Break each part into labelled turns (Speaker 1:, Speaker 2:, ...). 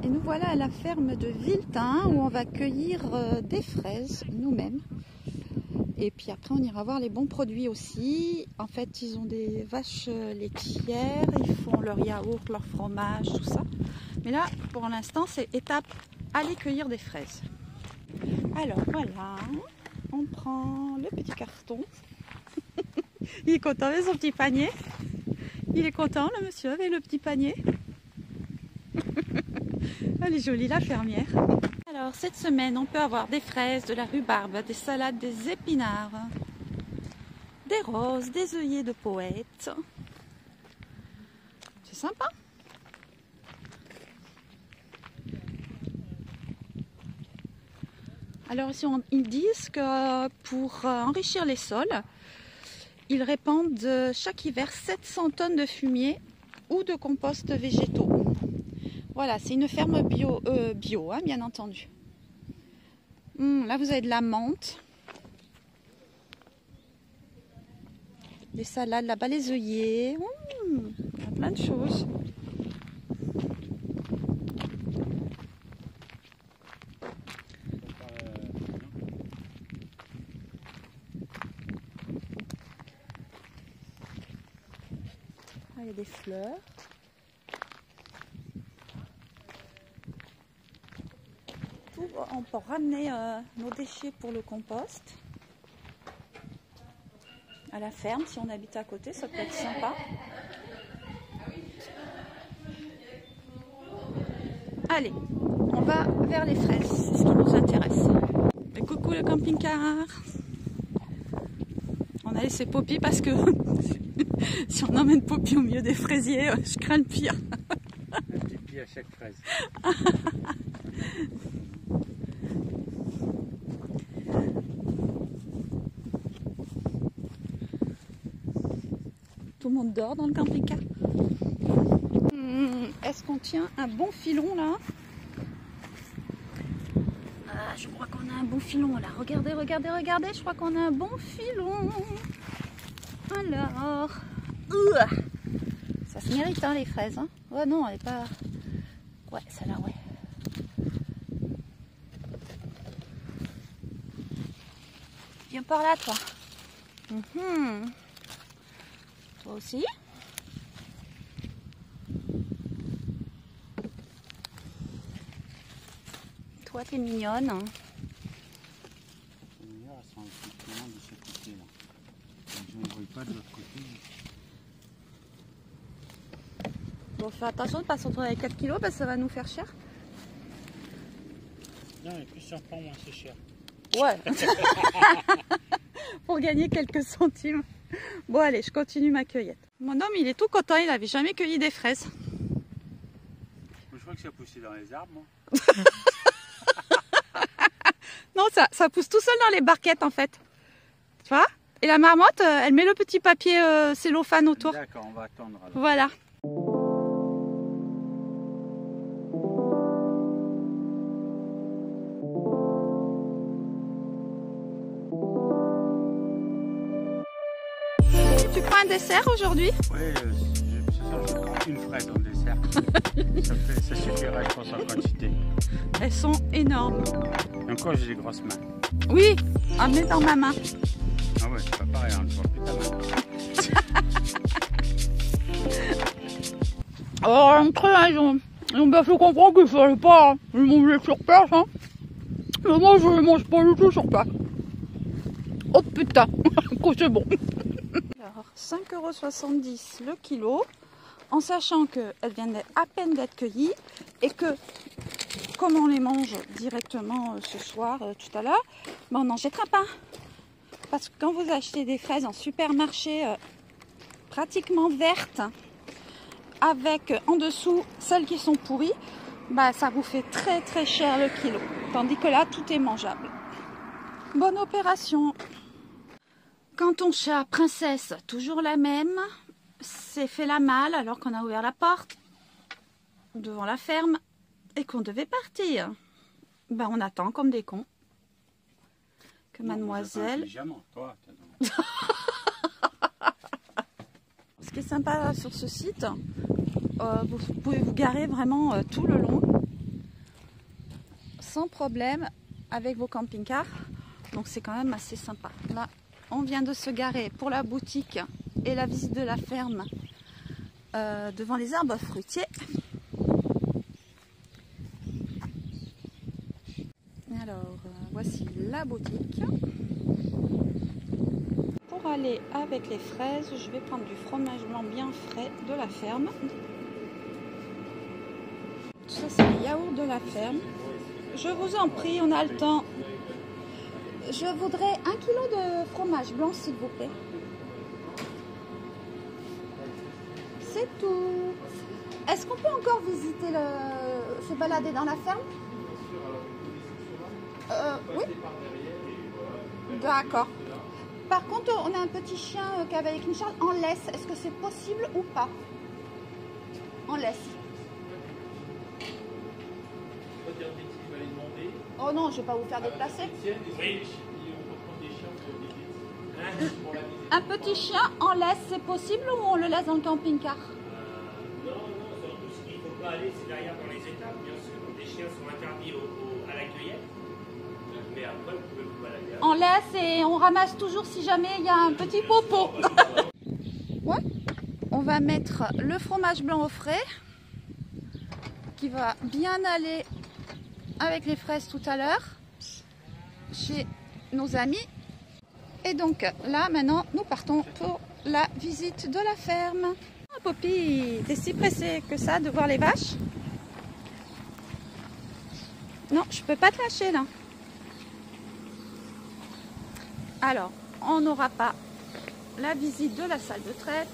Speaker 1: Et nous voilà à la ferme de Villetain où on va cueillir des fraises nous-mêmes. Et puis après on ira voir les bons produits aussi. En fait ils ont des vaches laitières, ils font leur yaourt, leur fromage, tout ça. Mais là pour l'instant c'est étape aller cueillir des fraises. Alors voilà, on prend le petit carton. Il est content avec son petit panier. Il est content le monsieur avec le petit panier. Elle est jolie la fermière. Alors cette semaine on peut avoir des fraises, de la rhubarbe, des salades, des épinards, des roses, des œillets de poète. C'est sympa. Alors ici ils disent que pour enrichir les sols, ils répandent chaque hiver 700 tonnes de fumier ou de compost végétaux. Voilà, c'est une ferme bio, hein, bien entendu. Là, vous avez de la menthe. Des salades, là-bas, les œillets. Il y a plein de choses. Ah, il y a des fleurs. On peut ramener nos déchets pour le compost à la ferme si on habite à côté, ça peut être sympa. Allez, on va vers les fraises, c'est ce qui nous intéresse. Et coucou le camping-car. On a laissé Poppy parce que si on emmène Poppy au milieu des fraisiers, je crains le pire.
Speaker 2: Un petit pied à chaque fraise.
Speaker 1: Tout le monde dort dans le camping-car. Est-ce qu'on tient un bon filon là? Ah, je crois qu'on a un bon filon là. Regardez, regardez, regardez. Je crois qu'on a un bon filon. Alors, ça se mérite hein, les fraises. Hein. Ouais, non, elle est pas. Ouais, celle-là, ouais. Viens par là, toi. Toi aussi. Toi, t'es mignonne. Hein.
Speaker 2: Elles sont effectivement de ce côté-là. Je ne vois pas de l'autre côté.
Speaker 1: Bon, fais attention de ne pas se retrouver avec 4 kilos parce que ça va nous faire cher.
Speaker 2: Non, mais plus ça prend, moins c'est cher.
Speaker 1: Ouais. Pour gagner quelques centimes. Bon, allez, je continue ma cueillette. Mon homme, il est tout content, il n'avait jamais cueilli des fraises.
Speaker 2: Je crois que ça poussait dans les arbres, moi.
Speaker 1: Non, ça pousse tout seul dans les barquettes, en fait. Tu vois? Et la marmotte, elle met le petit papier cellophane autour.
Speaker 2: D'accord, on va attendre alors.
Speaker 1: Voilà. Tu prends un dessert aujourd'hui?
Speaker 2: Oui, ce soir je prends une fraise en dessert. Ça suffira, je pense, en quantité.
Speaker 1: Elles sont énormes.
Speaker 2: Encore, j'ai des grosses mains.
Speaker 1: Oui, amenez dans ma main.
Speaker 2: Ah ouais, c'est pas pareil, hein, je vois plus ta main.
Speaker 1: Alors, après, hein, ils ont bien fait comprendre qu'il fallait pas les manger sur place. Hein. Mais moi, je les mange pas du tout sur place. Oh putain, que c'est bon. Alors, 5,70 € le kilo, en sachant qu'elles viennent à peine d'être cueillies et que, comme on les mange directement ce soir, tout à l'heure, ben on n'en jettera pas. Parce que quand vous achetez des fraises en supermarché pratiquement vertes, avec en dessous celles qui sont pourries, bah, ça vous fait très très cher le kilo. Tandis que là, tout est mangeable. Bonne opération. Quand on cherche princesse, toujours la même, s'est fait la malle alors qu'on a ouvert la porte devant la ferme et qu'on devait partir. Ben, on attend comme des cons que
Speaker 2: Non,
Speaker 1: mademoiselle...
Speaker 2: Toi,
Speaker 1: Ce qui est sympa sur ce site, vous pouvez vous garer vraiment tout le long. sans problème avec vos camping-cars. Donc c'est quand même assez sympa. Là, on vient de se garer pour la boutique et la visite de la ferme devant les arbres fruitiers. Alors, voici la boutique. Pour aller avec les fraises, je vais prendre du fromage blanc bien frais de la ferme. Ça, c'est les yaourts de la ferme. Je vous en prie, on a le temps. Je voudrais 1 kg de fromage blanc, s'il vous plaît. C'est tout. Est-ce qu'on peut encore visiter se balader dans la ferme? Oui. D'accord. Par contre, on a un petit chien avec une charge en laisse. Est-ce que c'est possible ou pas? En laisse. Oh non, je ne vais pas vous faire déplacer. Un petit chien en laisse, c'est possible ou on le laisse dans le camping-car?
Speaker 3: Non, surtout ce qu'il ne faut pas aller, c'est derrière dans les étapes, bien sûr. Les chiens sont interdits à la cueillette. Mais après, vous pouvez vous balader.
Speaker 1: On laisse et on ramasse toujours si jamais il y a un petit popo. Ouais. On va mettre le fromage blanc au frais qui va bien aller avec les fraises tout à l'heure chez nos amis. Et donc là maintenant nous partons pour la visite de la ferme. Oh, Poppy, t'es si pressée que ça de voir les vaches? Non, je peux pas te lâcher là. Alors, on n'aura pas la visite de la salle de traite.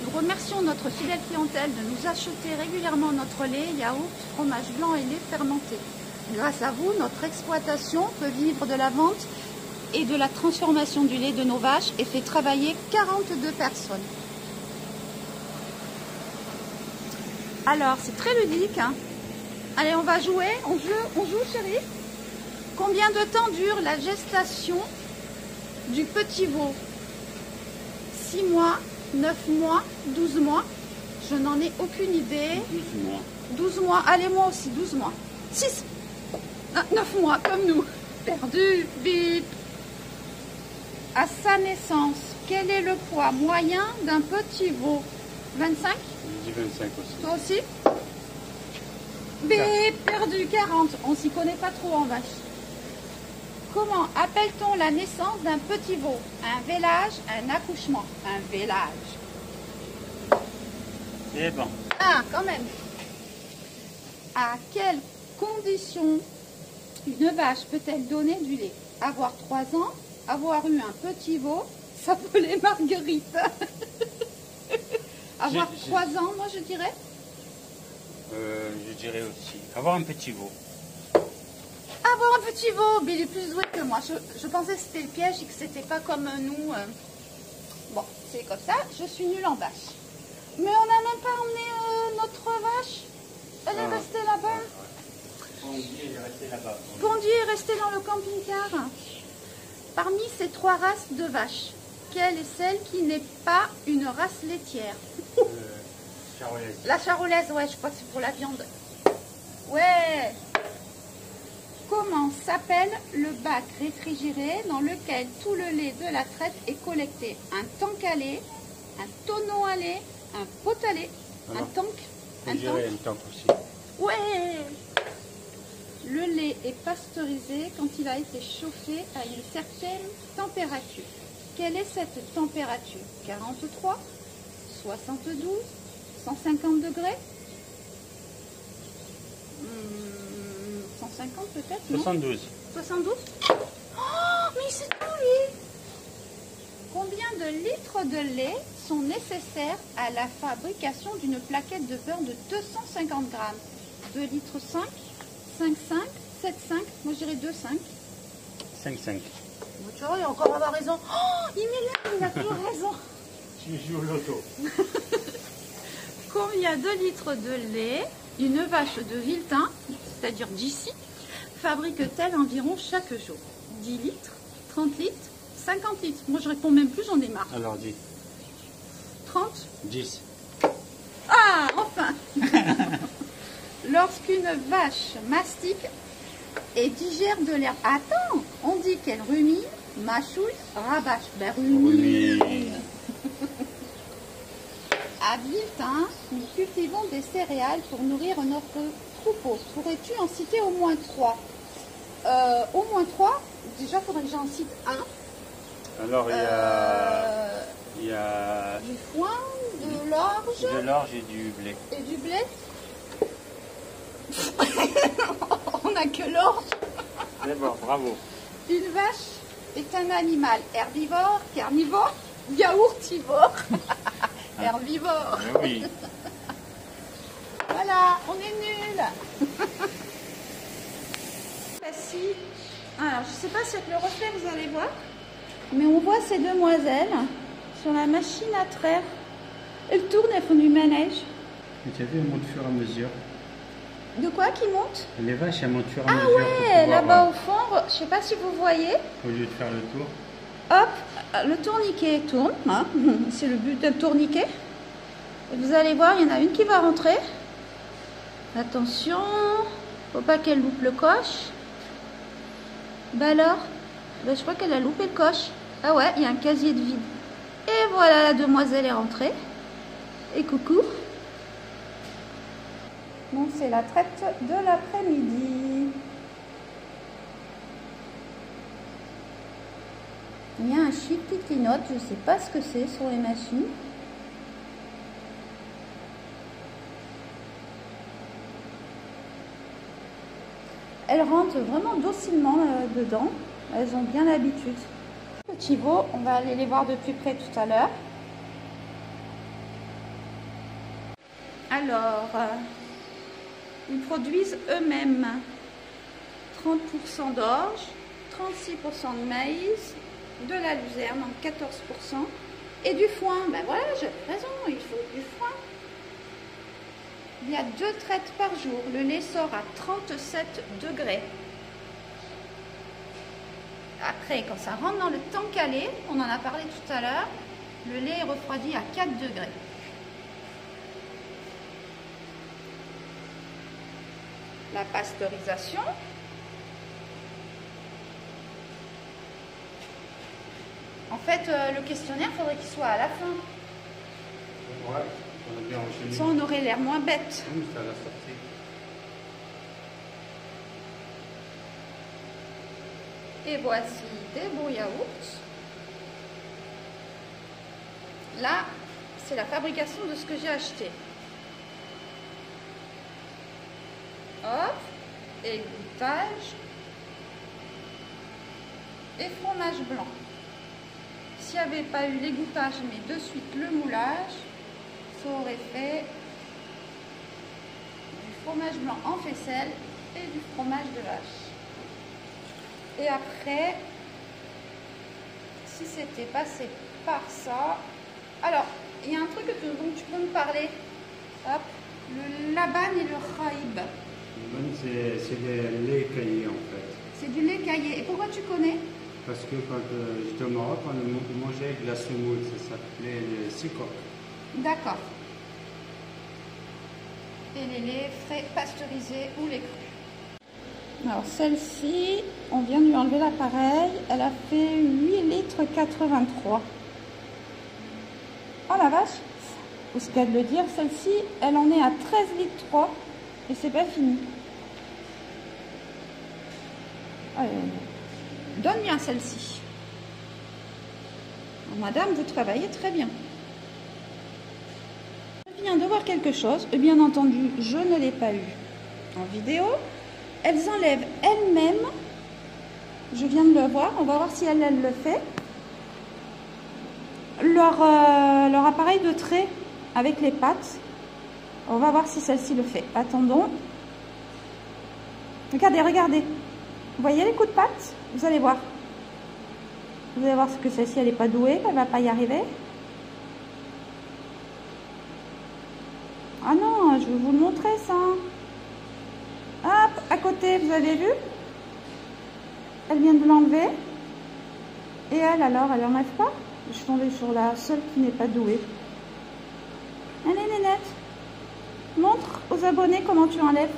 Speaker 1: Nous remercions notre fidèle clientèle de nous acheter régulièrement notre lait, yaourt, fromage blanc et lait fermenté. Grâce à vous, notre exploitation peut vivre de la vente et de la transformation du lait de nos vaches et fait travailler 42 personnes. Alors, c'est très ludique. Hein. Allez, on va jouer. On joue, chérie. Combien de temps dure la gestation du petit veau? 6 mois, 9 mois, 12 mois? Je n'en ai aucune idée.
Speaker 2: 12 mois.
Speaker 1: 12 mois. Allez, moi aussi, 12 mois. 6, 9 mois, comme nous. Perdu, bip. À sa naissance, quel est le poids moyen d'un petit veau? 25?
Speaker 2: Je dis 25 aussi.
Speaker 1: Toi aussi? Bip, perdu, 40. On s'y connaît pas trop en vache. Comment appelle-t-on la naissance d'un petit veau? Un vélage, un accouchement? Un vélage.
Speaker 2: C'est bon.
Speaker 1: Ah, quand même. À quelles conditions une vache peut-elle donner du lait? Avoir 3 ans? Avoir eu un petit veau, s'appeler Marguerite. Avoir 3 ans, moi je dirais.
Speaker 2: Je dirais aussi. Avoir un petit veau.
Speaker 1: Avoir un petit veau, mais il est plus doué que moi. Je pensais que c'était le piège et que c'était pas comme nous. Bon, c'est comme ça, je suis nulle en vache. Mais on n'a même pas emmené notre vache. Elle est restée là-bas.
Speaker 2: Pondy est resté là-bas.
Speaker 1: Pondy est resté dans le camping-car. Parmi ces 3 races de vaches, quelle est celle qui n'est pas une race laitière?
Speaker 2: Charolaise.
Speaker 1: La charolaise, ouais, je crois que c'est pour la viande. Ouais. Comment s'appelle le bac réfrigéré dans lequel tout le lait de la traite est collecté? Un tank à lait, un tonneau à lait, un pot à lait, un tank.
Speaker 2: Je dirais un tank aussi.
Speaker 1: Ouais. Le lait est pasteurisé quand il a été chauffé à une certaine température. Quelle est cette température? 43, 72, 150 degrés? 150 peut-être, non?
Speaker 2: 72.
Speaker 1: 72? Oh, mais c'est tout lui! Combien de litres de lait sont nécessaires à la fabrication d'une plaquette de beurre de 250 grammes? 2 litres 5? 5,5, 7,5, moi je dirais 2,5.
Speaker 2: 5,5.
Speaker 1: Tu vois, il va encore avoir raison. Oh, il m'énerve, il a toujours raison.
Speaker 2: Tu joues au loto.
Speaker 1: Combien de litres de lait une vache de Viltin, c'est-à-dire d'ici, fabrique-t-elle environ chaque jour? 10 litres, 30 litres, 50 litres. Moi je réponds même plus, j'en ai marre.
Speaker 2: Alors dis.
Speaker 1: 30?
Speaker 2: 10.
Speaker 1: Ah, enfin. Lorsqu'une vache mastique et digère de l'herbe. Attends, on dit qu'elle rumine, mâchouille, rabâche. Ben rumine. À Viltin, nous cultivons des céréales pour nourrir notre troupeau. Pourrais-tu en citer au moins 3? Au moins 3. Déjà, il faudrait que j'en cite un.
Speaker 2: Alors il y a
Speaker 1: du foin, de l'orge.
Speaker 2: De l'orge et du blé.
Speaker 1: Et du blé. On n'a que l'orge.
Speaker 2: Mais bon, bravo.
Speaker 1: Une vache est un animal herbivore, carnivore, yaourtivore. Herbivore.
Speaker 2: Mais oui.
Speaker 1: Voilà, on est nuls. Voici. Alors, je ne sais pas si avec le reflet vous allez voir, mais on voit ces demoiselles sur la machine à traire. Elles tournent, elles font du manège.
Speaker 2: Mais tu as vu, elles montent au fur et à mesure.
Speaker 1: De quoi qui monte?
Speaker 2: Les vaches, elles montent au fur et à
Speaker 1: Ah
Speaker 2: mesure.
Speaker 1: ouais, là-bas au fond, je ne sais pas si vous voyez.
Speaker 2: Au lieu de faire le tour.
Speaker 1: Hop, le tourniquet tourne, hein. C'est le but d'un tourniquet. Et vous allez voir, il y en a une qui va rentrer. Attention, faut pas qu'elle loupe le coche. Bah alors, bah je crois qu'elle a loupé le coche. Ah ouais, il y a un casier de vide. Et voilà, la demoiselle est rentrée. Et coucou. Donc c'est la traite de l'après-midi. Il y a un chic qui clignote, je ne sais pas ce que c'est sur les machines. Elles rentrent vraiment docilement dedans, elles ont bien l'habitude. Petits veaux, on va aller les voir de plus près tout à l'heure. Alors, ils produisent eux-mêmes 30% d'orge, 36% de maïs, de la luzerne, donc 14%, et du foin. Ben voilà, j'avais raison, il faut du foin. Il y a 2 traites par jour. Le lait sort à 37 degrés. Après, quand ça rentre dans le temps calé, on en a parlé tout à l'heure, le lait est refroidi à 4 degrés. La pasteurisation. En fait, le questionnaire, il faudrait qu'il soit à la fin.
Speaker 2: Ouais, on a bien enchaîné.
Speaker 1: Ça, on aurait l'air moins bête.
Speaker 2: Oui, c'est à la sortie.
Speaker 1: Et voici des beaux yaourts. Là, c'est la fabrication de ce que j'ai acheté. Hop, égouttage et fromage blanc. S'il n'y avait pas eu l'égouttage, mais de suite le moulage, ça aurait fait du fromage blanc en faisselle et du fromage de vache. Et après, si c'était passé par ça... Alors, il y a un truc dont tu peux me parler. Hop, le laban et le raïb.
Speaker 2: C'est des laits caillés en fait.
Speaker 1: C'est du lait caillé. Et pourquoi tu connais?
Speaker 2: Parce que quand j'étais au Maroc, on mangeait de la semoule, ça s'appelait le sikok.
Speaker 1: D'accord. Et les laits frais pasteurisés ou les crus. Alors celle-ci, on vient de lui enlever l'appareil. Elle a fait 8 litres 83. Oh la vache! Faut ce qu'il y a de le dire, celle-ci, elle en est à 13 litres 3 et c'est pas fini. Allez, donne bien celle-ci. Madame, vous travaillez très bien. Je viens de voir quelque chose, et bien entendu, je ne l'ai pas eu en vidéo. Elles enlèvent elles-mêmes, je viens de le voir, on va voir si elle le fait, leur appareil de trait avec les pattes. On va voir si celle-ci le fait. Attendons. Regardez, regardez. Vous voyez les coups de patte? Vous allez voir. Vous allez voir que celle-ci, elle n'est pas douée, elle ne va pas y arriver. Ah non, je vais vous le montrer ça. Hop, à côté, vous avez vu? Elle vient de l'enlever. Et elle, alors, elle enlève pas? Je suis tombée sur la seule qui n'est pas douée. Allez, Nénette. Montre aux abonnés comment tu enlèves.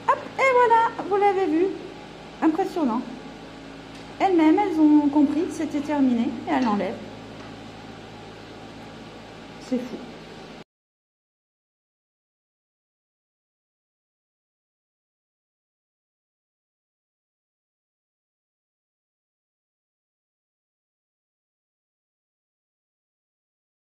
Speaker 1: Hop, et voilà, vous l'avez vu. Impressionnant. Elles-mêmes, elles ont compris que c'était terminé et elles enlèvent. C'est fou.